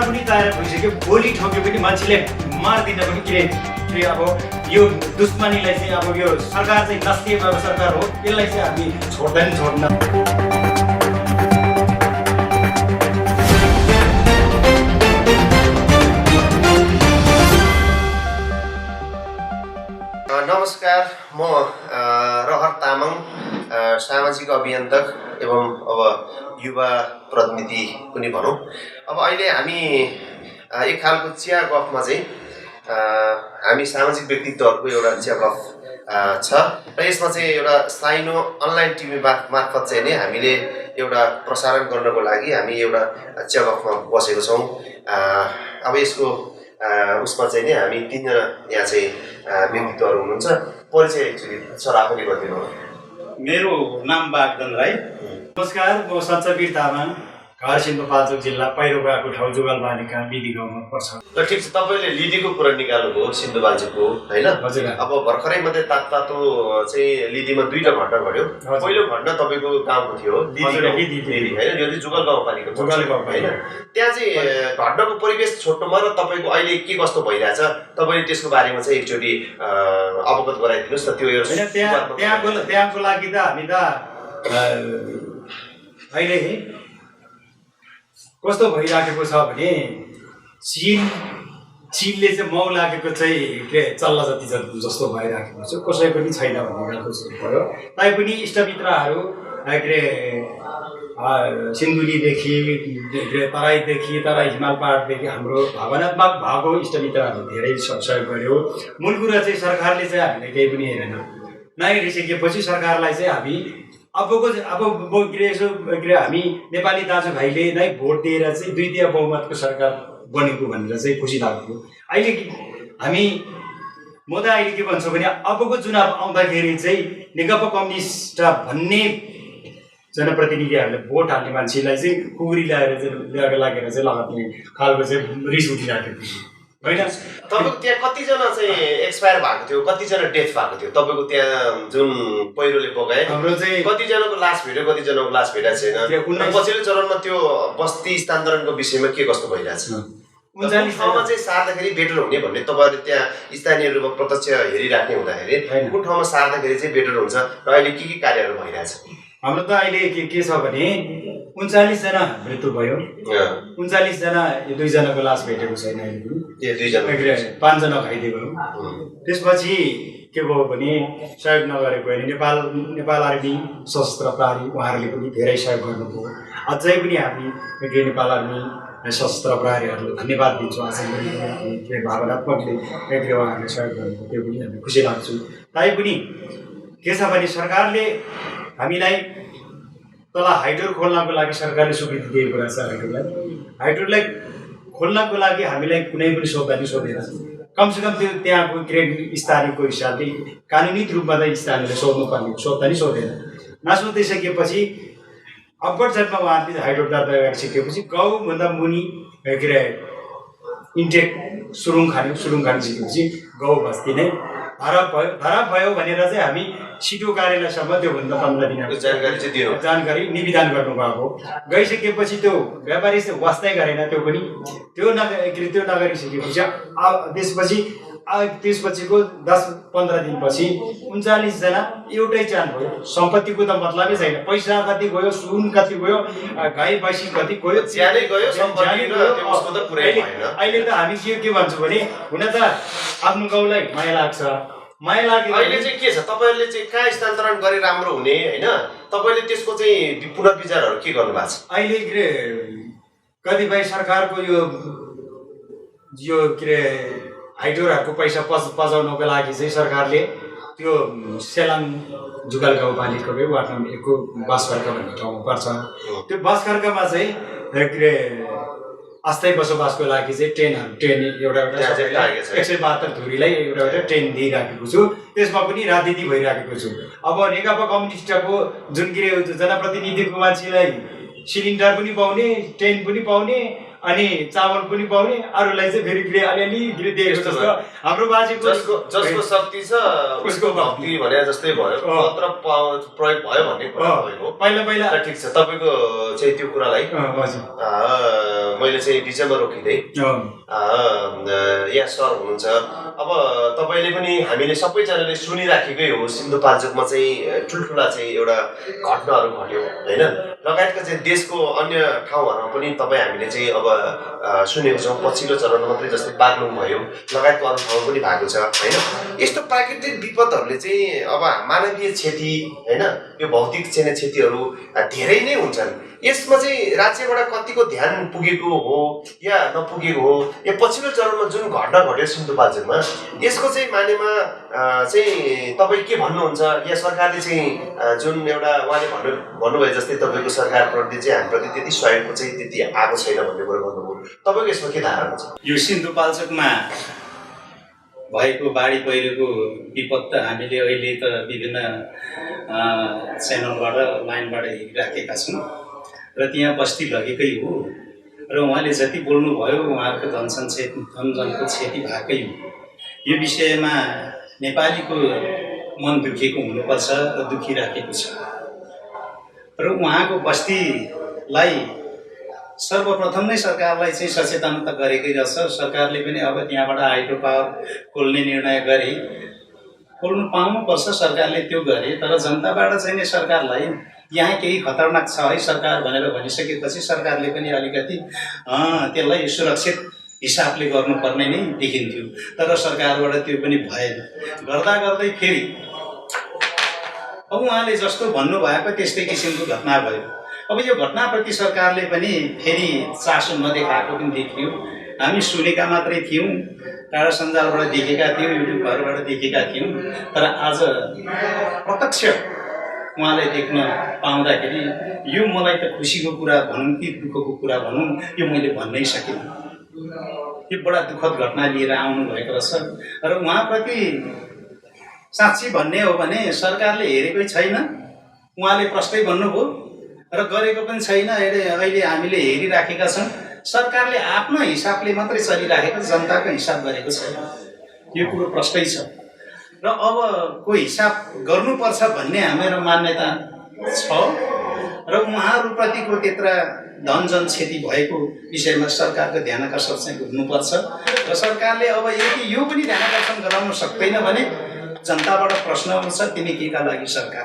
पनि दायरा भइसक्यो। गोली ठोके पनि मान्छेले मार्दिन पनि के अब यो दुश्मनीलाई चाहिँ अब यो सरकार चाहिँ नस्तिए भएको सरकार हो, यसलाई चाहिँ हामी छोड्दैन। नमस्कार, म रहर तामाङ, सामाजिक अभियन्त्रक एवं अब युवा प्रतिनिधि पनि भनौँ। अब अहिले हामी एक खालको चिया गफमा चाहिँ हामी सामाजिक व्यक्तित्वहरूको एउटा चिया गफ छ र यसमा चाहिँ एउटा साइनो अनलाइन टिभी मार्फत चाहिँ नै हामीले एउटा प्रसारण गर्नको लागि हामी एउटा चिया गफमा बसेको छौँ। अब यसको उसमा चाहिँ नि हामी 3 जना यहाँ चाहिँ व्यक्तित्वहरू हुनुहुन्छ। परिचय एक्चुअली सर आफैले गरिदिनु होला। मेरो नाम बागदन राई। नमस्कार, म सञ्चबीर तामाङ, घर सिन्धुपाल्चोक जिल्ला, पहिरो गएको ठाउँ जुगलबारीका लिडी गाउँमा पर्छ। ल ठिक छ, तपाईँले लिडीको कुरा निकाल्नुभयो सिन्धुपाल्चोकको, होइन? हजुर। अब भर्खरै मात्रै तातो चाहिँ लिडीमा 2टा घटना घट्यो। पहिलो घटना तपाईँको गाउँको थियो, लिडी होइन? यो चाहिँ जुगल गाउँपालिका होइन? त्यहाँ चाहिँ घटनाको परिवेश छोड्नुमा र तपाईँको अहिले के कस्तो भइरहेछ तपाईँले त्यसको बारेमा चाहिँ एकचोटि अवगत गराइदिनुहोस् न। त्यो त्यहाँको लागि त हामी त अहिले कस्तो भइराखेको छ भने चिनले चाहिँ माउ लागेको चाहिँ के चल्ला जति जस्तो भइराखेको छ, कसै पनि छैन भन्ने खालको भयो। तैपनि इष्टमित्रहरू के अरे सिन्धुलीदेखि तराई हिमाल पहाडदेखि हाम्रो भावनात्मक भएको इष्टमित्रहरू धेरै सहयोग गर्यो। मूल कुरा चाहिँ सरकारले चाहिँ हामीले केही पनि हेरेन। नहेरिसकेपछि सरकारलाई चाहिँ हामी हामी नेपाली दाजुभाइले नै भोट दिएर चाहिँ 2 बहुमतको सरकार बनेको भनेर चाहिँ खुसी लाग्थ्यो। अहिले हामी म त अहिले के भन्छु भने अबको चुनाव आउँदाखेरि चाहिँ नेकपा कम्युनिस्ट भन्ने जनप्रतिनिधिहरूले भोट हाल्ने मान्छेलाई चाहिँ कुरी लागेर चाहिँ लगाउने खालको चाहिँ रिस उठिराखेको होइन। तपाईँको त्यहाँ कतिजना चाहिँ एक्सपायर भएको थियो, कतिजना डेथ भएको थियो तपाईँको त्यहाँ जुन पहिरोले बगाए? हाम्रो चाहिँ कतिजनाको लास भेट्यो, कतिजनाको लास भेटेको छैन? पछिल्लो चरणमा त्यो बस्ती स्थानान्तरणको विषयमा के कस्तो भइरहेछ? 39 ठाउँमा चाहिँ सार्दाखेरि बेटर हुने भन्ने तपाईँहरूले त्यहाँ स्थानीय रूपमा प्रत्यक्ष हेरिराख्ने हुँदाखेरि कुन ठाउँमा सार्दाखेरि चाहिँ बेटर हुन्छ र अहिले के कार्यहरू भइरहेछ? हाम्रो त अहिले के छ भने 39 जना मृत्यु भयो। 39 जना, 2 जनाको लास भेटेको छैन। 5 जना घाइते भयो। त्यसपछि के भयो भने सहयोग नगरेको होइन नेपाल आर्मी सशस्त्र प्रहरी उहाँहरूले पनि धेरै सहयोग गर्नुभयो। अझै पनि हामी नेपाल आर्मी सशस्त्र प्रहरीहरूलाई धन्यवाद दिन्छौँ। आजै भावनात्मकले उहाँहरूले सहयोग गर्नुभयो, त्यो पनि हामी खुसी लाग्छौँ। तैपनि के छ भने सरकारले हामीलाई तल हाइड्रो खोल्नको लागि सरकारले स्वीकृति दिएको रहेछ। हाइड्रोलाई खोल्नको लागि हामीलाई कुनै पनि सोध्दैन। कमसेकम त्यो त्यहाँको ग्रेड स्थानीयको हिसाबले कानुनी रूपमा त स्थानीयले सोध्दैन। नसोधिसकेपछि अब्बट जन्म उहाँहरूले हाइड्रो दर्ता गरिसकेपछि गाउँभन्दा मुनि के अरे इन्टेक सुरुङ खानिसकेपछि गाउँ बस्ती नै धराप भयो भनेर चाहिँ हामी सिटो कार्यालयसम्म त्योभन्दा 15 दिनको जानकारी निवेदन गर्नुभएको। गइसकेपछि त्यो व्यापारी चाहिँ वास्तै गरेन। त्यो नगरिसकेपछि त्यसपछिको 10-15 दिनपछि 39 जना एउटै चान भयो। सम्पत्तिको त मतलबै छैन। पैसा कति गयो, सुन कति गयो, गाई भैँसी कति गयो, ज्यानै गयो, सम्पत्ति र त्यसको त पुरै भएन। अहिले त हामी के भन्छौँ भने हुन त आफ्नो गाउँलाई माया लाग्छ। अहिले चाहिँ के छ, तपाईँहरूले चाहिँ कहाँ स्थानान्तरण गरे राम्रो हुने होइन? तपाईँले त्यसको चाहिँ पुनर्विचारहरू के गर्नु भएको छ? अहिले के अरे कतिपय सरकारको यो के अरे हाइड्रोहरूको पैसा पजाउनको लागि चाहिँ सरकारले त्यो सेलाङ जुगाल गाउँपालिकाकै वार्ड नम्बर 1 को बासखर्का भन्ने ठाउँमा पर्छ। त्यो बासखर्कामा चाहिँ के अरे अस्थायी बसोबासको लागि चाहिँ ट्रेन एउटा 172 धुरीलाई एउटा ट्रेन दिइराखेको छु। त्यसमा पनि राजनीति भइराखेको छु। अब नेकपा कम्युनिस्टको जुन के जनप्रतिनिधिको मान्छेलाई सिलिन्डर पनि पाउने, ट्रेन पनि पाउने, अनि चामल पनि पाउने, अरूलाई चाहिँ फेरि अलिअलि दिएको जस्तो हाम्रो बाजेको जसको शक्ति छ उसको भक्ति भने जस्तै भयो, मात्र प्रयोग भयो भन्ने कुरा भएको पहिला ठिक छ। तपाईँको चाहिँ त्यो कुरालाई मैले चाहिँ बिचमा रोकिँदै यहाँ सर हुनुहुन्छ, अब तपाईँले पनि हामीले सबैजनाले सुनिराखेकै हो सिन्धुपाल्चोकमा चाहिँ ठुल्ठुला चाहिँ एउटा घटनाहरू घट्यो होइन, लगायतका चाहिँ देशको अन्य ठाउँहरूमा पनि तपाईँ हामीले चाहिँ अब सुनेको छौँ। पछिल्लो चरणमा मात्रै जस्तै बागलुङ भयो, लगायतको अरू ठाउँ पनि भएको छ होइन। यस्तो प्राकृतिक विपदहरूले चाहिँ अब मानवीय क्षति होइन, यो भौतिक चाहिँ क्षतिहरू धेरै नै हुन्छन्। यसमा चाहिँ राज्यबाट कतिको ध्यान पुगेको हो या नपुगेको हो, या पछिल्लो चरणमा जुन घटना घट्यो सिन्धुपाल्चोकमा यसको चाहिँ मानेमा चाहिँ तपाईँ के भन्नुहुन्छ, या सरकारले चाहिँ जुन एउटा उहाँले भन्नुभयो जस्तै तपाईँको सरकारप्रति चाहिँ हामीप्रति त्यति सहयोगको चाहिँ त्यति आएको छैन भन्ने कुरा भन्नुभयो, तपाईँको यसमा के धारणा छ? यो सिन्धुपाल्चोकमा भएको बाढी पहिरोको विपद त हामीले अहिले त विभिन्न च्यानलबाट लाइनबाट हेरिराखेका छौँ र त्यहाँ बस्ती लगेकै हो र उहाँले जति बोल्नुभयो उहाँहरूको धनजनको क्षति भएकै हो। यो विषयमा नेपालीको मन दुखेको हुनुपर्छ र दुखिराखेको छ र उहाँको बस्तीलाई सर्वप्रथम नै सरकारलाई चाहिँ सचेतनता गरेकै रहेछ। सरकारले पनि अब त्यहाँबाट हाइड्रो पावर खोल्ने निर्णय गरे, खोल्नु पाउनुपर्छ, सरकारले त्यो गरे। तर जनताबाट चाहिँ नि सरकारलाई यहाँ केही खतरनाक छ है सरकार भनेर भनिसकेपछि सरकारले पनि अलिकति त्यसलाई सुरक्षित हिसाबले गर्नुपर्ने नै देखिन्थ्यो, तर सरकारबाट त्यो पनि भएन। गर्दा गर्दै फेरि अब उहाँले जस्तो भन्नुभएको त्यस्तै किसिमको घटना भयो। अब यो घटनाप्रति सरकारले पनि फेरि चासो नदेखाएको पनि देखियो। हामी सुनेका मात्रै थियौँ, टाढा सञ्जालबाट देखेका थियौँ, युट्युबहरूबाट देखेका थियौँ, तर आज प्रत्यक्ष उहाँलाई देख्न पाउँदाखेरि यो मलाई त खुसीको कुरा भनौँ कि दुःखको कुरा भनौँ, यो मैले भन्नै सकिनँ। यो बडा दुःखद घटना लिएर आउनुभएको रहेछ र उहाँप्रति साँच्ची भन्ने हो भने सरकारले हेरेकै छैन, उहाँले प्रष्टै भन्नुभयो र गरेको पनि छैन। अहिले हामीले हेरिराखेका छौँ, सरकारले आफ्नो हिसाबले मात्रै चलिराखेको, जनताको हिसाब गरेको छैन। यो कुरो प्रष्टै छ र अबको हिसाब गर्नुपर्छ भन्ने हाम्रो मान्यता छ र उहाँहरूप्रतिको त्यत्रा धनजन क्षति भएको विषयमा सरकारको ध्यानाकर्षण चाहिँ हुनुपर्छ र सरकारले अब यदि यो पनि ध्यानाकर्षण गराउन सक्दैन भने जनताबाट प्रश्न आउँछ, तिमी केका लागि सरकार?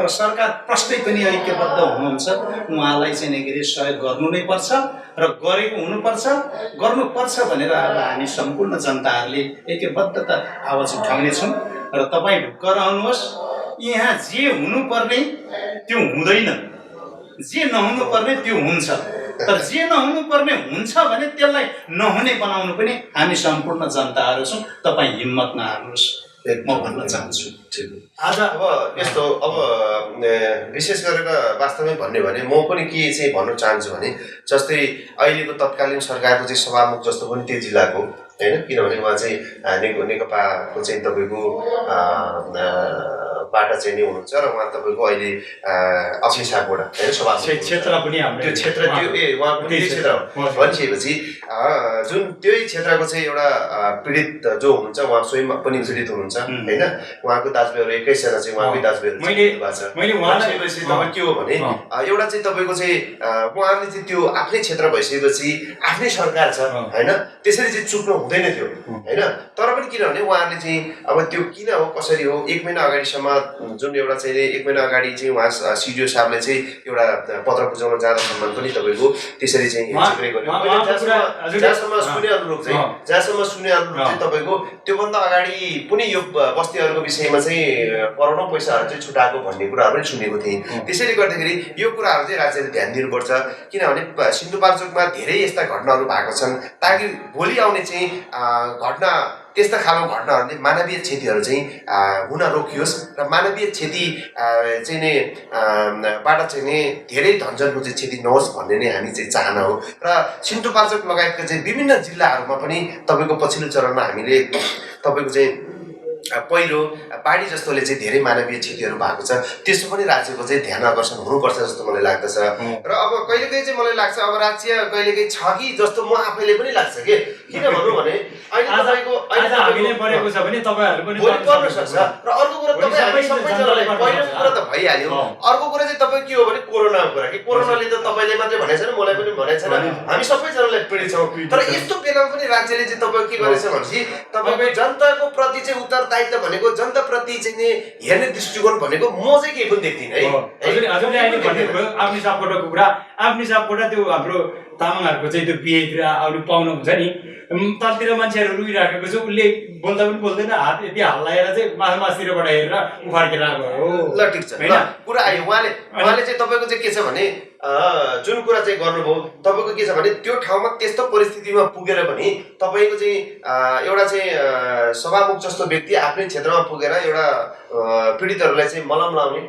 तर सरकार प्रष्टै पनि ऐक्यबद्ध हुनुहुन्छ, उहाँलाई चाहिँ के अरे सहयोग गर्नु नै पर्छ र गरेको हुनुपर्छ, गर्नुपर्छ भनेर अब हामी सम्पूर्ण जनताहरूले ऐक्यबद्धता आवाज उठाउनेछौँ र तपाईँ ढुक्क रहनुहोस्। यहाँ जे हुनुपर्ने त्यो हुँदैन, जे नहुनुपर्ने त्यो हुन्छ, तर जे नहुनुपर्ने हुन्छ भने त्यसलाई नहुने बनाउनु पनि हामी सम्पूर्ण जनताहरू छौँ। तपाईँ हिम्मत नहार्नुहोस् म भन्न चाहन्छु। आज अब यस्तो अब विशेष गरेर वास्तवमै भन्ने भने म पनि के चाहिँ भन्न चाहन्छु भने जस्तै अहिलेको तत्कालीन सरकारको चाहिँ सभामुख जस्तो पनि त्यो जिल्लाको होइन, किनभने उहाँ चाहिँ नेकपाको चाहिँ तपाईँको बाट चाहिँ नै हुनुहुन्छ र उहाँ तपाईँको अहिले अग्निसारबाट होइन सभामुख क्षेत्र पनि त्यो क्षेत्र त्यो उहाँ पनि त्यो क्षेत्र भनिसकेपछि जुन त्यही क्षेत्रको चाहिँ एउटा पीडित जो हुनुहुन्छ उहाँ स्वयं पनि पीडित हुनुहुन्छ होइन। उहाँको दाजुभाइहरू 21 जना चाहिँ उहाँकै दाजुभाइहरू भएको छ। भनिसकेपछि तपाईँ के हो भने एउटा चाहिँ तपाईँको चाहिँ उहाँहरूले चाहिँ त्यो आफ्नै क्षेत्र भइसकेपछि आफ्नै सरकार छ होइन, त्यसरी चाहिँ चुक्नु हुँदैन थियो होइन। तर पनि किनभने उहाँहरूले चाहिँ अब त्यो किन हो कसरी हो 1 महिना अगाडिसम्म जुन एउटा चाहिँ 1 महिना अगाडि चाहिँ उहाँ सिडिओ साहबले चाहिँ एउटा पत्र बुझाउन जाँदासम्म पनि तपाईँको त्यसरी चाहिँ जहाँसम्म सुने अनुरूप चाहिँ तपाईँको त्योभन्दा अगाडि पनि यो बस्तीहरूको विषयमा चाहिँ करोडौँ पैसाहरू चाहिँ छुटाएको भन्ने कुराहरू पनि सुनेको थिएँ। त्यसैले गर्दाखेरि यो कुराहरू चाहिँ राज्यले ध्यान दिनुपर्छ, किनभने सिन्धुपाल्चोकमा धेरै यस्ता घटनाहरू भएको छन् ताकि भोलि आउने चाहिँ घटना त्यस्ता खालको घटनाहरूले मानवीय क्षतिहरू चाहिँ हुन रोकियोस् र मानवीय क्षति चाहिँ नै बाट चाहिँ नै धेरै धनजनको चाहिँ क्षति नहोस् भन्ने नै हामी चाहिँ चाहना हो। र सिन्धुपाल्चोक लगायतका चाहिँ विभिन्न जिल्लाहरूमा पनि तपाईँको पछिल्लो चरणमा हामीले तपाईँको चाहिँ पहिरो बाढी जस्तोले चाहिँ धेरै मानवीय क्षतिहरू भएको छ, त्यसो पनि राज्यको चाहिँ ध्यान आकर्षण हुनुपर्छ जस्तो मलाई लाग्दछ। र अब कहिलेकाहीँ चाहिँ मलाई लाग्छ अब राज्य कहिलेकाहीँ छ कि जस्तो म आफैले पनि लाग्छ के, किन भनौँ भने अहिले हामीले परेको छ भने तपाईँहरू पनि पर्न सक्छ। र अर्को कुरा तपाईँ हामी सबैजनालाई पहिलो कुरा त भइहाल्यो, अर्को कुरा चाहिँ तपाईँ के हो भने कोरोनाको कुरा कि कोरोनाले त तपाईँले मात्रै भनेको छैन, मलाई पनि भनेको छैन, हामी सबैजनालाई पीडित छौँ। तर यस्तो बेलामा पनि राज्यले चाहिँ तपाईँ के गरेछ भनेपछि तपाईँको जनताको प्रति चाहिँ उत्तरदायित्व भनेको जनताप्रति चाहिँ नि हेर्ने दृष्टिकोण भनेको म चाहिँ केही पनि देख्दिनँ है। हजुरले अहिले भन्नुभयो आफ्नो सापकोटाको कुरा, आफ्नो सापकोटा त्यो हाम्रो तामाङहरूको चाहिँ त्यो बिहेतिर अरू पाउनु हुन्छ नि, तलतिर मान्छेहरू रुइराखेको छ, उसले बोल्दा पनि बोल्दैन, हात यति हल्लाएर चाहिँ माथितिरबाट हेरेर उफार्केर आएको हो। ल ठिक छ, कुरा आयो। उहाँले चाहिँ तपाईँको चाहिँ के छ भने जुन कुरा चाहिँ गर्नुभयो तपाईँको के छ भने त्यो ठाउँमा त्यस्तो परिस्थितिमा पुगेर पनि तपाईँको चाहिँ एउटा चाहिँ सभामुख जस्तो व्यक्ति आफ्नै क्षेत्रमा पुगेर एउटा पीडितहरूलाई चाहिँ मलम लाउने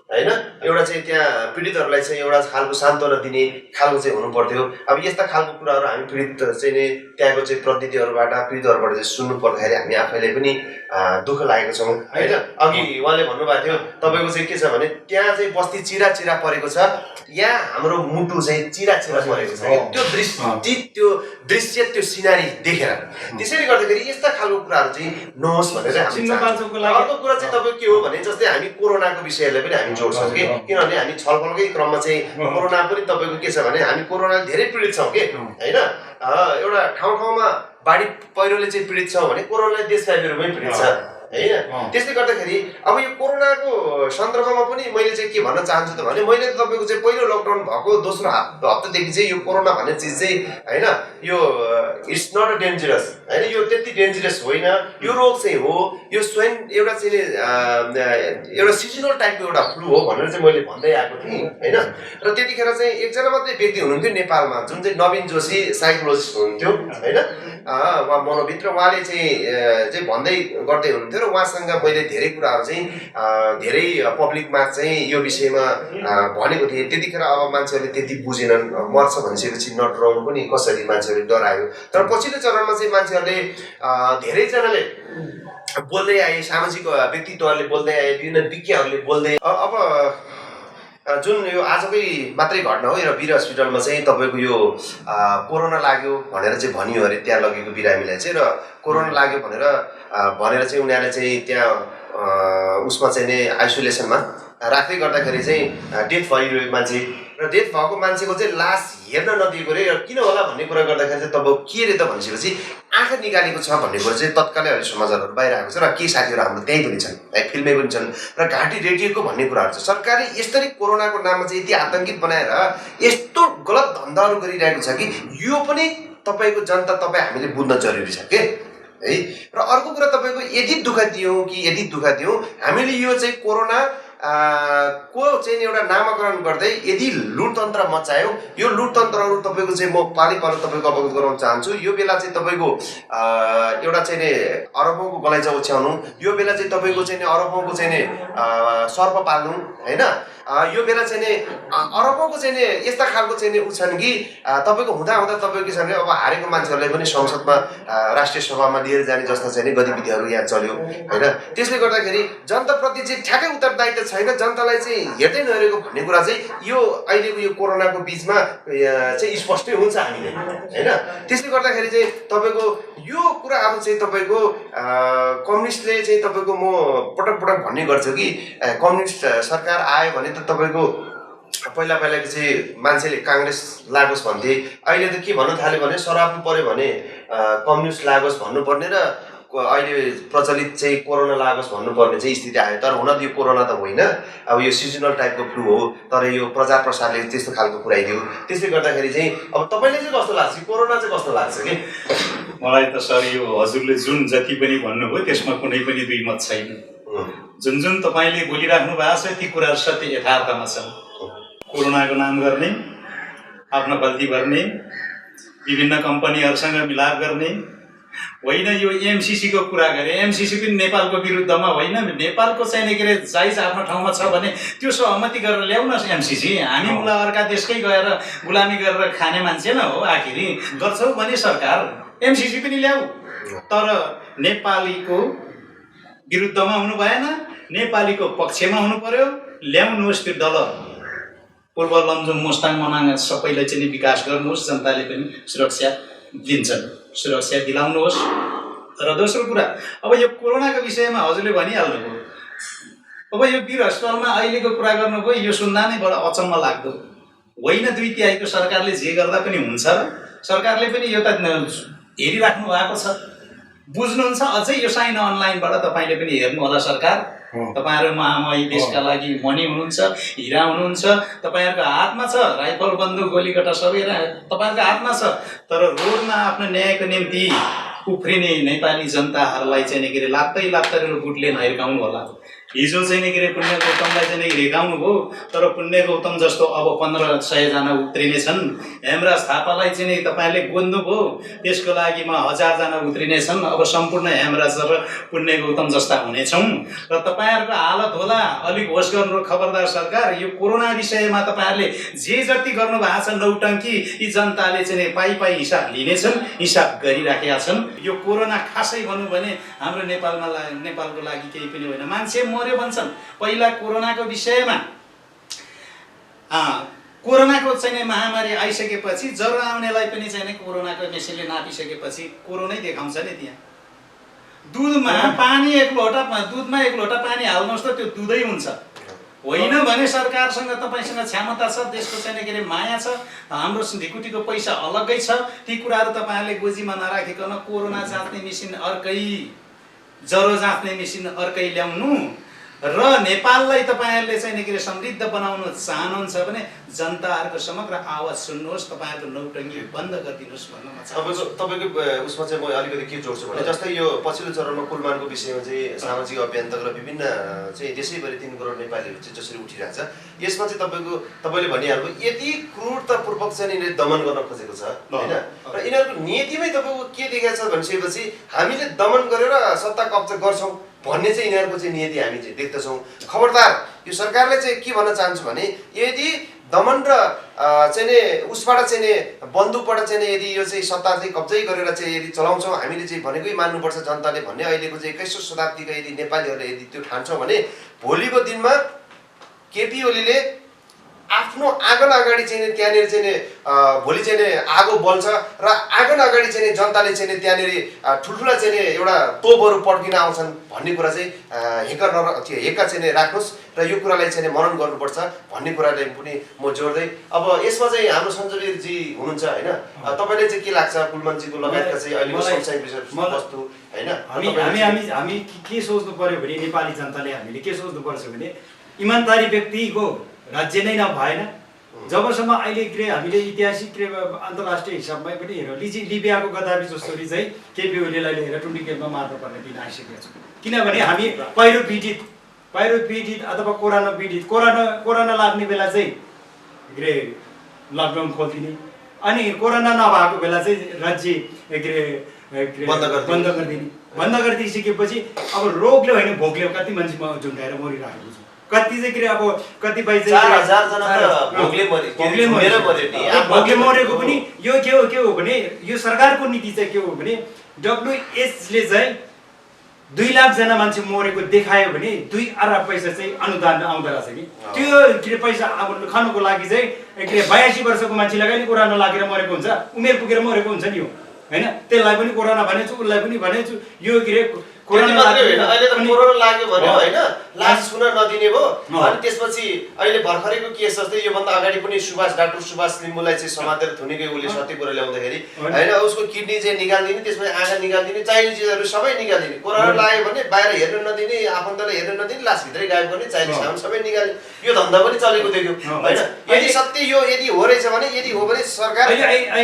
होइन, एउटा चाहिँ त्यहाँ पीडितहरूलाई चाहिँ एउटा खालको सान्त्वना दिने खालको चाहिँ हुनु पर्थ्यो। अब यस्ता खालको कुराहरू हामी पीडित चाहिँ नि त्यहाँको चाहिँ प्रतिनिधिहरूबाट पीडितहरूबाट चाहिँ सुन्नु पर्दाखेरि हामी आफैले पनि दुःख लागेको छौँ होइन। अघि उहाँले भन्नुभएको थियो तपाईँको चाहिँ के छ भने त्यहाँ चाहिँ बस्ती चिरा चिरा परेको छ, यहाँ हाम्रो मुटु चाहिँ चिरा चिरा परेको छ, त्यो दृश्य त्यो सिनारी देखेर। त्यसैले गर्दाखेरि यस्ता खालको कुराहरू चाहिँ नहोस् भनेर हामी चाहन्छौँ। अर्को कुरा चाहिँ तपाईँको के हो भने जस्तै हामी कोरोनाको विषयलाई पनि हामी जोड्छौँ कि, किनभने हामी छलफलकै क्रममा चाहिँ कोरोना पनि तपाईँको के छ भने हामी कोरोनाले धेरै पीडित छौँ कि होइन। एउटा ठाउँमा बाढी पहिरोले चाहिँ पीडित छौँ भने कोरोनाले देशव्यापी रूपमै पीडित छ होइन। त्यसले गर्दाखेरि अब यो कोरोनाको सन्दर्भमा पनि मैले चाहिँ के भन्न चाहन्छु त भने मैले तपाईँको चाहिँ पहिलो लकडाउन भएको दोस्रो हप्तादेखि चाहिँ यो कोरोना भन्ने चिज चाहिँ होइन यो इट्स नट अ डेन्जरस होइन, यो त्यति डेन्जरस होइन, यो रोग चाहिँ हो, यो स्वयं एउटा चाहिँ एउटा सिजनल टाइपको एउटा फ्लू हो भनेर चाहिँ मैले भन्दै आएको थिएँ होइन। र त्यतिखेर चाहिँ एकजना मात्रै व्यक्ति हुनुहुन्थ्यो नेपालमा जुन चाहिँ नवीन जोशी साइकोलोजिस्ट हुनुहुन्थ्यो होइन, उहाँ मनोविद, र उहाँले चाहिँ भन्दै गर्दै हुनुहुन्थ्यो र उहाँसँग मैले धेरै कुराहरू चाहिँ धेरै पब्लिकमा चाहिँ यो विषयमा भनेको थिएँ। त्यतिखेर अब मान्छेहरूले त्यति बुझेनन्, मर्छ भनिसकेपछि नडराउनु पनि कसरी मान्छेहरूले डरायो। तर पछिल्लो चरणमा चाहिँ मान्छेहरूले धेरैजनाले बोल्दै आए, सामाजिक व्यक्तित्वहरूले बोल्दै आए, विभिन्न विज्ञहरूले बोल्दै। अब जुन यो आजकै मात्रै घटना हो, र वीर हस्पिटलमा चाहिँ तपाईँको यो कोरोना लाग्यो भनेर चाहिँ भनियो अरे त्यहाँ लगेको बिरामीलाई चाहिँ, र कोरोना लाग्यो भनेर चाहिँ उनीहरूले चाहिँ त्यहाँ उसमा चाहिँ नि आइसोलेसनमा राख्दै गर्दाखेरि चाहिँ डेथ भइरह्यो मान्छे, र डेथ भएको मान्छेको चाहिँ लास हेर्न नदिएको रे। किन होला भन्ने कुरा गर्दाखेरि चाहिँ तपाईँ के रे त भनिसकेपछि आँखा निकालेको छ भन्ने कुरा चाहिँ तत्कालै अहिले समाचारहरू बाहिर आएको छ, र केही साथीहरू हाम्रो त्यहीँ पनि छन्, फिल्मै पनि छन्, र घाँटी रेडिएको भन्ने कुराहरू छ। सरकारले यसरी कोरोनाको नाममा चाहिँ यति आतङ्कित बनाएर यस्तो गलत धन्दाहरू गरिरहेको छ कि यो पनि तपाईँको जनता तपाईँ हामीले बुझ्न जरुरी छ के है। र अर्को कुरा तपाईँको यदि दुःख दियौँ हामीले यो चाहिँ कोरोना को चाहिँ एउटा नामाकरण गर्दै यदि लुटतन्त्र मचायो, यो लुटतन्त्रहरू तपाईँको चाहिँ म पाली तपाईँको अवगत गराउन चाहन्छु। यो बेला चाहिँ तपाईँको एउटा चाहिँ नि अरबौँको गलैँचा ओछ्याउनु, यो बेला चाहिँ तपाईँको चाहिँ नि अरबौँको चाहिँ नि सर्प पाल्नु होइन, यो बेला चाहिँ नि अरबौँको चाहिँ नि यस्ता खालको चाहिँ नि उछन् कि तपाईँको हुँदा तपाईँको के छ भने अब हारेको मान्छेहरूलाई पनि संसदमा राष्ट्रिय सभामा लिएर जाने जस्ता चाहिँ नि गतिविधिहरू यहाँ चल्यो होइन। त्यसले गर्दाखेरि जनताप्रति चाहिँ ठ्याक्कै उत्तरदायित्व छैन, जनतालाई चाहिँ हेर्दै नहेरेको भन्ने कुरा चाहिँ यो अहिलेको यो कोरोनाको बिचमा चाहिँ स्पष्टै हुन्छ हामीले होइन। त्यसले गर्दाखेरि चाहिँ तपाईँको यो कुरा अब चाहिँ तपाईँको कम्युनिस्टले चाहिँ तपाईँको म पटक भन्ने गर्छु कि कम्युनिस्ट सरकार आयो भने त तपाईँको पहिलाको चाहिँ मान्छेले काङ्ग्रेस लागोस् भन्थे, अहिले त के भन्नु थाल्यो भने सराप्नु पऱ्यो भने कम्युनिस्ट लागोस् भन्नुपर्ने र अहिले प्रचलित चाहिँ कोरोना लागोस् भन्नुपर्ने चाहिँ स्थिति आयो। तर हुन त यो कोरोना त होइन, अब यो सिजनल टाइपको फ्लू हो, तर यो प्रचार प्रसारले त्यस्तो खालको पुऱ्याइदियो। त्यसले गर्दाखेरि चाहिँ अब तपाईँले चाहिँ कस्तो लाग्छ, कोरोना चाहिँ कस्तो लाग्छ कि? मलाई त सर यो हजुरले जुन जति पनि भन्नुभयो त्यसमा कुनै पनि दुई मत छैन। जुन तपाईँले बोलिराख्नु भएको छ ती कुराहरू सत्य यथार्थमा छन्। कोरोनाको नाम गर्ने, आफ्नो गल्ती गर्ने, विभिन्न कम्पनीहरूसँग मिलाप गर्ने होइन, यो एमसिसीको कुरा गरे, एमसिसी पनि नेपालको विरुद्धमा होइन, नेपालको चाहिँ के अरे जायज आफ्नो ठाउँमा छ भने त्यो सहमति गरेर ल्याउन एमसिसी। हामी मुला अर्का देशकै गएर गुलामी गरेर खाने मान्छे न हो, आखिरी गर्छौ भने सरकार एमसिसी पनि ल्याऊ, तर नेपालीको विरुद्धमा हुनु भएन, नेपालीको पक्षमा हुनु पर्यो। ल्याउनुहोस् त्यो डलर, पूर्व लमजुङ मोस्ताङ मनाङ सबैलाई चाहिँ विकास गर्नुहोस्, जनताले पनि सुरक्षा दिन्छन्, सुरक्षा दिलाउनुहोस्। र दोस्रो कुरा, अब यो कोरोनाको विषयमा हजुरले भनिहाल्नुभयो। अब यो वीर अस्पतालमा अहिलेको कुरा गर्नुभयो, यो सुन्दा नै बडा अचम्म लाग्दो होइन। 2/3 सरकारले जे गर्दा पनि हुन्छ र सरकारले पनि यो त हेरिराख्नु भएको छ, बुझ्नुहुन्छ। अझै यो साइन अनलाइनबाट तपाईँले पनि हेर्नु होला। सरकार, तपाईँहरू महामही देशका लागि मनी हुनुहुन्छ, हिरा हुनुहुन्छ, तपाईँहरूको हातमा छ। राइफल, बन्दुक, गोलीकट्टा सबै तपाईँहरूको हातमा छ। तर रोडमा आफ्नो न्यायको निम्ति उफ्रिने नेपाली जनताहरूलाई चाहिँ के अरे लात्तै बुटले नहिर्काउनु होला। हिजो चाहिँ के अरे पुण्य गौतमलाई चाहिँ हिर्काउनु भयो, तर पुण्य गौतम जस्तो अब 1500 जना उत्रिने छन्। हेमराज थापालाई चाहिँ तपाईँले गोद्नु भयो, त्यसको लागि 1000 जना उत्रिने छन्। अब सम्पूर्ण हेमराज र पुण्य गौतम जस्ता हुनेछौँ र तपाईँहरूको हालत होला। अलिक होस गर्नु खबरदार सरकार। यो कोरोना विषयमा तपाईँहरूले जे जति गर्नुभएको छ नौटङ्की, यी जनताले चाहिँ पाइ हिसाब लिनेछन्, हिसाब गरिराखेका छन्। यो कोरोना खासै भनौँ भने हाम्रो नेपालको लागि केही पनि होइन। मान्छे मर्यो भन्छन्। पहिला कोरोनाको विषयमा कोरोनाको चाहिँ महामारी आइसकेपछि ज्वरो आउनेलाई पनि चाहिँ कोरोनाको मेसिनले नापिसकेपछि कोरोनै देखाउँछ नि। त्यहाँ दुधमा एक लोटा पानी हाल्नुहोस् त त्यो दुधै हुन्छ। होइन भने सरकारसँग तपाईँसँग क्षमता छ, देशको चाहिँ के अरे माया छ, हाम्रो ढिकुटीको पैसा अलग्गै छ। ती कुराहरू तपाईँहरूले गोजीमा नराखिकन कोरोना जाँच्ने मेसिन अर्कै, ज्वरो जाँच्ने मेसिन अर्कै ल्याउनु र नेपाललाई तपाईँहरूले चाहिँ के अरे समृद्ध बनाउन चाहनुहुन्छ भने जनताहरूको समग्र आवाज सुन्नुहोस्, तपाईँहरूको नौटङ्गी बन्द गरिदिनुहोस् भन्न म चाहन्छु। तपाईँको उसमा चाहिँ म अलिकति के जोड्छु भने जस्तै यो पछिल्लो चरणमा कुलमानको विषयमा चाहिँ सामाजिक अभियन्ता र विभिन्न चाहिँ देशैभरि 3 करोड नेपालीहरू चाहिँ जसरी उठिरहेको छ, यसमा चाहिँ तपाईँले भनिहाल्नु यति क्रूरतापूर्वक चाहिँ यिनीहरूले दमन गर्न खोजेको छ होइन। र यिनीहरूको नीतिमै तपाईँको के देखाएको छ भनिसकेपछि हामीले दमन गरेर सत्ता कब्जा गर्छौँ भन्ने चाहिँ यिनीहरूको चाहिँ नियति हामी चाहिँ देख्दछौँ। खबरदार, यो सरकारले चाहिँ के भन्न चाहन्छु भने यदि दमन र चाहिँ उसबाट चाहिँ बन्दुकबाट चाहिँ यदि यो चाहिँ सत्ता चाहिँ कब्जै गरेर चाहिँ यदि चलाउँछौँ, हामीले चाहिँ भनेकै मान्नुपर्छ जनताले भन्ने अहिलेको चाहिँ 21औं शताब्दीका यदि नेपालीहरूले यदि त्यो ठान्छौँ भने भोलिको दिनमा केपी ओलीले आफ्नो आँगन अगाडि चाहिँ त्यहाँनिर चाहिँ भोलि चाहिँ आगो बल्छ र आँगन अगाडि चाहिँ जनताले चाहिँ त्यहाँनिर ठुल्ठुला चाहिँ एउटा तोपहरू पड्किन आउँछन् भन्ने कुरा चाहिँ हेक्का चाहिँ राख्नुहोस् र यो कुरालाई चाहिँ मनन गर्नुपर्छ भन्ने कुराले पनि म जोड्दै अब यसमा चाहिँ हाम्रो सञ्जयजी हुनुहुन्छ होइन, तपाईँले चाहिँ के लाग्छ कुलमानजीको लगायतका चाहिँ अहिलेको समसामयिक विषयवस्तु होइन। हामी के सोच्नु पर्यो भने नेपाली जनताले हामीले के सोच्नु पर्छ भने इमानदारी व्यक्तिको राज्य नै नभएन जबसम्म अहिले हामीले ऐतिहासिक अन्तर्राष्ट्रिय हिसाबमै पनि हेरौँ, लिबियाको गद्दाफी जसरी चाहिँ केपी ओलीलाई लिएर टुङ्डिकेटमा मार्नुपर्ने दिन आइसकेको छ। किनभने हामी पहिरो पीडित अथवा कोरोना लाग्ने बेला चाहिँ लकडाउन खोलिदिने, अनि कोरोना नभएको बेला चाहिँ राज्य बन्द गरिदिइसकेपछि अब रोगले होइन भोकले कति मान्छे झुन्डाएर मरिरहेको छ। कति चाहिँ अब कतिपय भोगले मरेको पनि यो के हो भने यो सरकारको नीति चाहिँ के हो भने WHले चाहिँ 2 लाख जना मान्छे मरेको देखायो भने 2 अरब पैसा चाहिँ अनुदान आउँदो रहेछ कि त्यो पैसा अब खानुको लागि चाहिँ 82 वर्षको मान्छेलाई पनि कोरोना लागेर मरेको हुन्छ, उमेर पुगेर मरेको हुन्छ नि हो होइन। त्यसलाई पनि कोरोना भनेछु, उसलाई पनि भनेछु। यो कोरोना लाग्यो भने होइन लास छुन नदिने भयो। अनि त्यसपछि अहिले भर्खरैको केस जस्तै योभन्दा अगाडि पनि डाक्टर सुभाष लिम्बूलाई चाहिँ समातेर थुनेकै उसले सत्य कुरा ल्याउँदाखेरि होइन उसको किडनी चाहिँ निकालिदिने, त्यसपछि आँखा निकालिदिने, चाहिने चिजहरू सबै निकालिदिने। कोरोना लाग्यो भने बाहिर हेर्न नदिने, आफन्तलाई हेर्न नदिने, लासभित्रै गायब गर्ने, चाहिने सामान सबै निकाल्ने, यो धन्दा पनि चलेको देख्यो होइन। यदि सत्य यो यदि हो रहेछ भने सरकार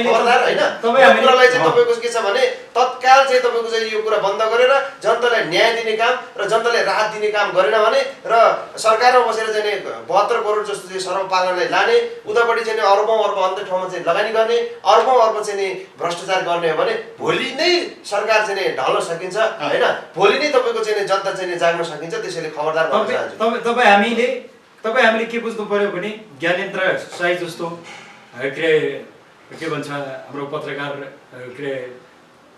खबरदार होइन। यो कुरालाई चाहिँ तपाईँको के छ भने तत्काल चाहिँ तपाईँको चाहिँ यो कुरा बन्द गरेर जनतालाई न्याय दिने काम र जनतालाई राहत दिने काम गरेन भने र सरकारमा बसेर चाहिँ 72 करोड जस्तो चाहिँ सर्वपालनलाई लाने, उतापट्टि चाहिँ अरबौं अन्य ठाउँमा चाहिँ लगानी गर्ने, अरबौं चाहिँ भ्रष्टाचार गर्ने हो भने भोलि नै सरकार चाहिँ ढल्न सकिन्छ होइन। भोलि नै तपाईँको चाहिँ जनता चाहिँ जाग्न सकिन्छ। त्यसैले खबरदार भन्न चाहन्छु। तपाईँ हामीले के बुझ्नु पर्यो भने ज्ञानेन्द्र साई जस्तो के भन्छ हाम्रो पत्रकार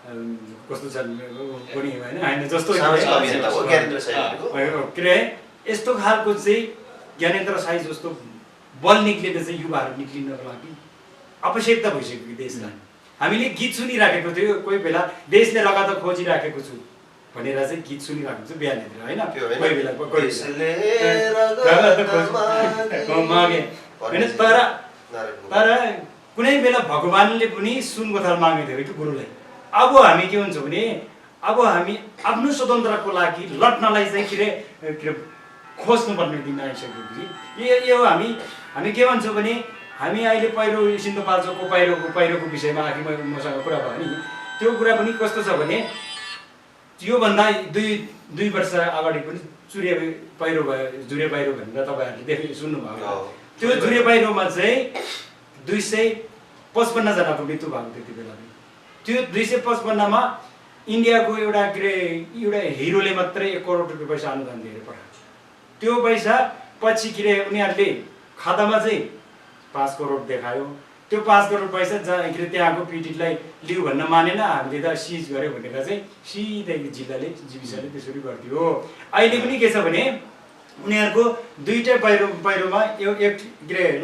कस्तो छ पनि होइन जस्तो सामाजिक अभियन्ता हो ज्ञानेन्द्र साई के अरे यस्तो खालको चाहिँ ज्ञानेन्द्र साई जस्तो बल निक्लेर चाहिँ युवाहरू निक्लिनको लागि आवश्यकता भइसक्यो देशलाई। हामीले गीत सुनिराखेको थियो कोही बेला देशले लगातार खोजिराखेको छु भनेर चाहिँ गीत सुनिराखेको छु बिहानतिर होइन कोही बेला मागे होइन तर कुनै बेला भगवान्ले पनि सुनको थाल मागेको थियो कि गुरुलाई। अब हामी के हुन्छ भने अब हामी आफ्नो स्वतन्त्रको लागि लड्नलाई चाहिँ के खोज्नुपर्ने दिन आइसकेपछि यो हामी के भन्छौँ भने हामी अहिले पहिरो सिन्धुपाल्चोकको पहिरोको विषयमा आखिर मसँग कुरा भयो नि त्यो कुरा पनि कस्तो छ भने योभन्दा दुई वर्ष अगाडि पनि जुरे पहिरो भनेर तपाईँहरूले सुन्नुभयो। त्यो जुरे पहिरोमा चाहिँ 255 जनाको मृत्यु भएको त्यति बेला। त्यो 255मा इन्डियाको एउटा हिरोले मात्रै 1 करोड रुपियाँ पैसा अनुदान दिएर पठाएको। त्यो पैसा पछि उनीहरूले खातामा चाहिँ 5 करोड देखायो। त्यो 5 करोड पैसा त्यहाँको पिटिटलाई लिऊ भन्न मानेन, हामीले त सिज गर्यो भनेर चाहिँ सिधै जिल्लाले जीविसले त्यसरी गरिदियो। अहिले पनि के छ भने उनीहरूको दुईटै पहिरोमा एक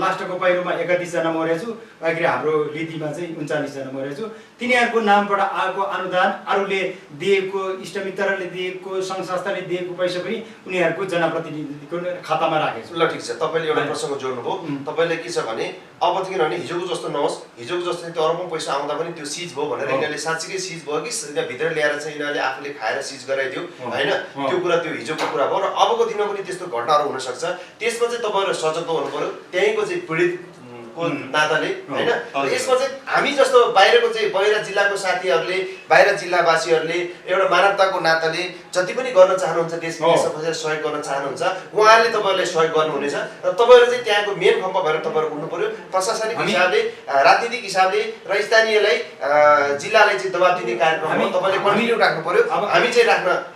लास्टको पहिरोमा 31 जना मरेछु, हाम्रो लिदीमा चाहिँ 39 जना मरेछु। तिनीहरूको नामबाट आएको अनुदान अरूले दिएको इष्टमित्रले दिएको सङ्घ संस्थाले दिएको पैसा पनि उनीहरूको जनप्रतिनिधिको खातामा राखेको छ। ल ठिक छ, तपाईँले एउटा प्रसङ्ग जोड्नुभयो। तपाईँले के छ भने अब किनभने हिजोको जस्तो नहोस्, हिजोको जस्तो त्यो अरबौँ पैसा आउँदा पनि त्यो सिज भयो भनेर यिनीहरूले साँच्चीकै सिज भयो कि भित्र ल्याएर चाहिँ यिनीहरूले आफूले खाएर सिज गराइदियो होइन, त्यो कुरा त्यो हिजोको कुरा भयो। र अबको दिनमा पनि त्यस्तो घटनाहरू हुनसक्छ। त्यसमा चाहिँ तपाईँहरू सचेत हुनु पर्यो, त्यहीँको चाहिँ पीडितको नाताले होइन। यसमा चाहिँ हामी जस्तो बाहिरको चाहिँ बाहिर जिल्लाको साथीहरूले बाहिर जिल्लावासीहरूले एउटा मानवताको नाताले जति पनि गर्न चाहनुहुन्छ देशमा सहयोग गर्न चाहनुहुन्छ उहाँहरूले तपाईँहरूले सहयोग गर्नुहुनेछ। र तपाईँहरू चाहिँ त्यहाँको मेन खम्बा भएर तपाईँहरू उठ्नु पर्यो। प्रशासनिक हिसाबले राजनीतिक हिसाबले र स्थानीयलाई जिल्लालाई चाहिँ दबाब दिने कार्यक्रममा तपाईँले कन्टिन्यू राख्नु पर्यो। हामी चाहिँ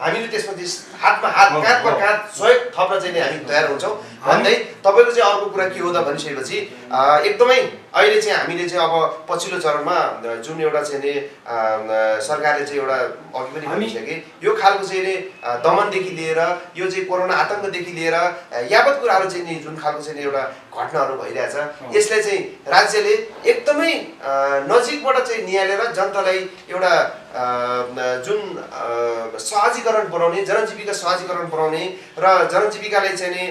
हामीले त्यसमा चाहिँ हातमा हात काँधमा काँध सहयोग थप्न चाहिँ हामी तयार हुन्छौँ भन्दै तपाईँको चाहिँ अर्को कुरा के हो त भनिसकेपछि एकदमै अहिले चाहिँ हामीले चाहिँ अब पछिल्लो चरणमा जुन एउटा चाहिँ नि सरकारले चाहिँ एउटा अघि पनि भनिसके यो खालको चाहिँ नि दमनदेखि लिएर यो चाहिँ कोरोना आतङ्कदेखि लिएर यावत कुराहरू चाहिँ नि जुन खालको चाहिँ एउटा घटनाहरू भइरहेछ यसलाई चाहिँ राज्यले एकदमै नजिकबाट चाहिँ निहालेर जनतालाई एउटा जुन सहजीकरण बनाउने जनजीविका सहजीकरण बनाउने र जनजीविकालाई चाहिँ नि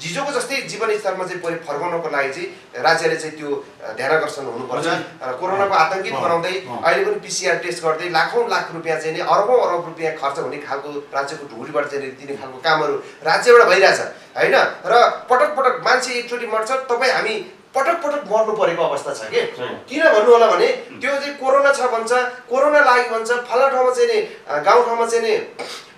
हिजोको जस्तै जीवन स्तरमा चाहिँ फर्काउनको लागि चाहिँ राज्यले चाहिँ त्यो ध्यानाकर्षण हुनुपर्छ। र कोरोनाको आतङ्कित बनाउँदै अहिले पनि PCR टेस्ट गर्दै लाखौँ लाख रुपियाँ चाहिँ अरबौँ अरब रुपियाँ खर्च हुने खालको राज्यको ढुकुरीबाट चाहिँ दिने खालको कामहरू राज्यबाट भइरहेछ होइन। र पटक पटक मान्छे एकचोटि मर्छ, तपाईँ हामी पटक पटक मर्नु परेको अवस्था छ कि किन भन्नु होला भने त्यो चाहिँ कोरोना छ भन्छ, कोरोना लाग्यो भन्छ, फल्ला ठाउँमा चाहिँ नि गाउँ ठाउँमा चाहिँ नि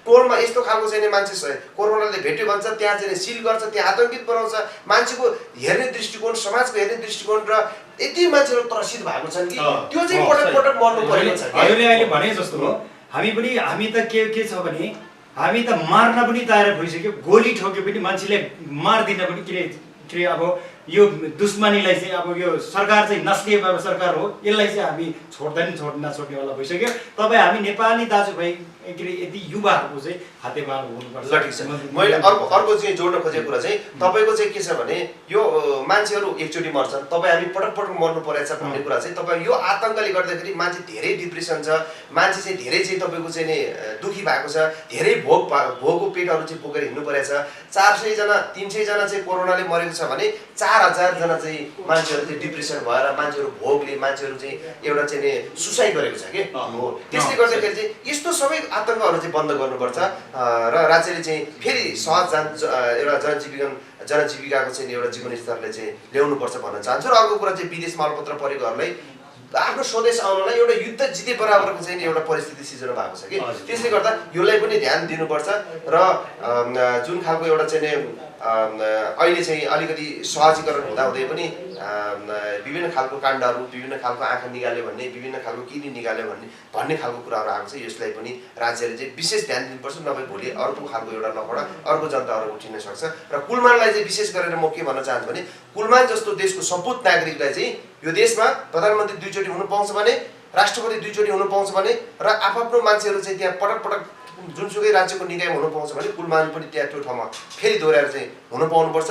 टोलमा यस्तो खालको चाहिँ मान्छे कोरोनाले भेट्यो भन्छ, त्यहाँ चाहिँ सिल गर्छ, त्यहाँ आतङ्कित बनाउँछ। मान्छेको हेर्ने दृष्टिकोण, समाजको हेर्ने दृष्टिकोण र यति मान्छेहरू त्रसित भएको छन् कि त्यो चाहिँ पटक पटक मर्नु परेको छ। अहिले भने जस्तो हो हामी त के छ भने हामी त मार्न पनि तयार भइसक्यो। गोली ठोक्यो पनि मान्छेले मार्दिन पनि के अब यो दुश्मनीलाई चाहिँ अब यो सरकार चाहिँ नस्लिए सरकार हो, यसलाई चाहिँ हामी नछोड्नेवाला भइसक्यो। तपाईँ हामी नेपाली दाजुभाइ यदि युवाहरूको चाहिँ हातेमालो हुनुपर्छ। ल ठिक छ, मैले अर्को चाहिँ जोड्न खोजेको कुरा चाहिँ तपाईँको चाहिँ के छ भने यो मान्छेहरू एकचोटि मर्छन्, तपाईँ हामी पटक पटक मर्नु परेछ भन्ने कुरा चाहिँ तपाईँ यो आतङ्कले गर्दाखेरि मान्छे धेरै डिप्रेसन छ, मान्छे चाहिँ धेरै चाहिँ तपाईँको चाहिँ नि दुखी भएको छ, धेरै भोगको पेटहरू चाहिँ बोकेर हिँड्नु परेछ। 400 जना 300 जना चाहिँ कोरोनाले मरेको छ भने 4000 जना चाहिँ मान्छेहरू चाहिँ डिप्रेसन भएर मान्छेहरू भोगले मान्छेहरू चाहिँ एउटा चाहिँ नि सुसाइड गरेको छ कि हो। त्यसले गर्दाखेरि चाहिँ यस्तो सबै आतङ्कहरू चाहिँ बन्द गर्नुपर्छ र राज्यले चाहिँ फेरि सहज एउटा जनजीविकाको चाहिँ एउटा जीवनस्तरले चाहिँ ल्याउनुपर्छ भन्न चाहन्छु। र अर्को कुरा चाहिँ विदेशमा अलपत्र परेकोहरूलाई आफ्नो स्वदेश आउनलाई एउटा युद्ध जिते बराबरको चाहिँ एउटा परिस्थिति सिर्जना भएको छ कि त्यसले गर्दा यसलाई पनि ध्यान दिनुपर्छ। र जुन खालको एउटा चाहिँ अहिले चाहिँ अलिकति सहजीकरण हुँदाहुँदै पनि विभिन्न खालको काण्डहरू, विभिन्न खालको आँखा निकाल्यो भन्ने, विभिन्न खालको किडनी निकाल्यो भन्ने खालको कुराहरू आएको छ। यसलाई पनि राज्यले चाहिँ विशेष ध्यान दिनुपर्छ, नभए भोलि अर्को खालको एउटा लफडा अर्को जनताहरू उठिन सक्छ। र कुलमानलाई चाहिँ विशेष गरेर म के भन्न चाहन्छु भने कुलमान जस्तो देशको सपूत नागरिकलाई चाहिँ यो देशमा प्रधानमन्त्री 2 चोटि हुनु पाउँछ भने राष्ट्रपति दुईचोटि हुनु पाउँछ भने र आफ्नो मान्छेहरू चाहिँ त्यहाँ पटक पटक जुनसुकै राज्यको निकायमा हुनु पाउँछ भने कुलमान पनि त्यो ठाउँमा फेरि दोहोऱ्याएर चाहिँ हुनु पाउनुपर्छ।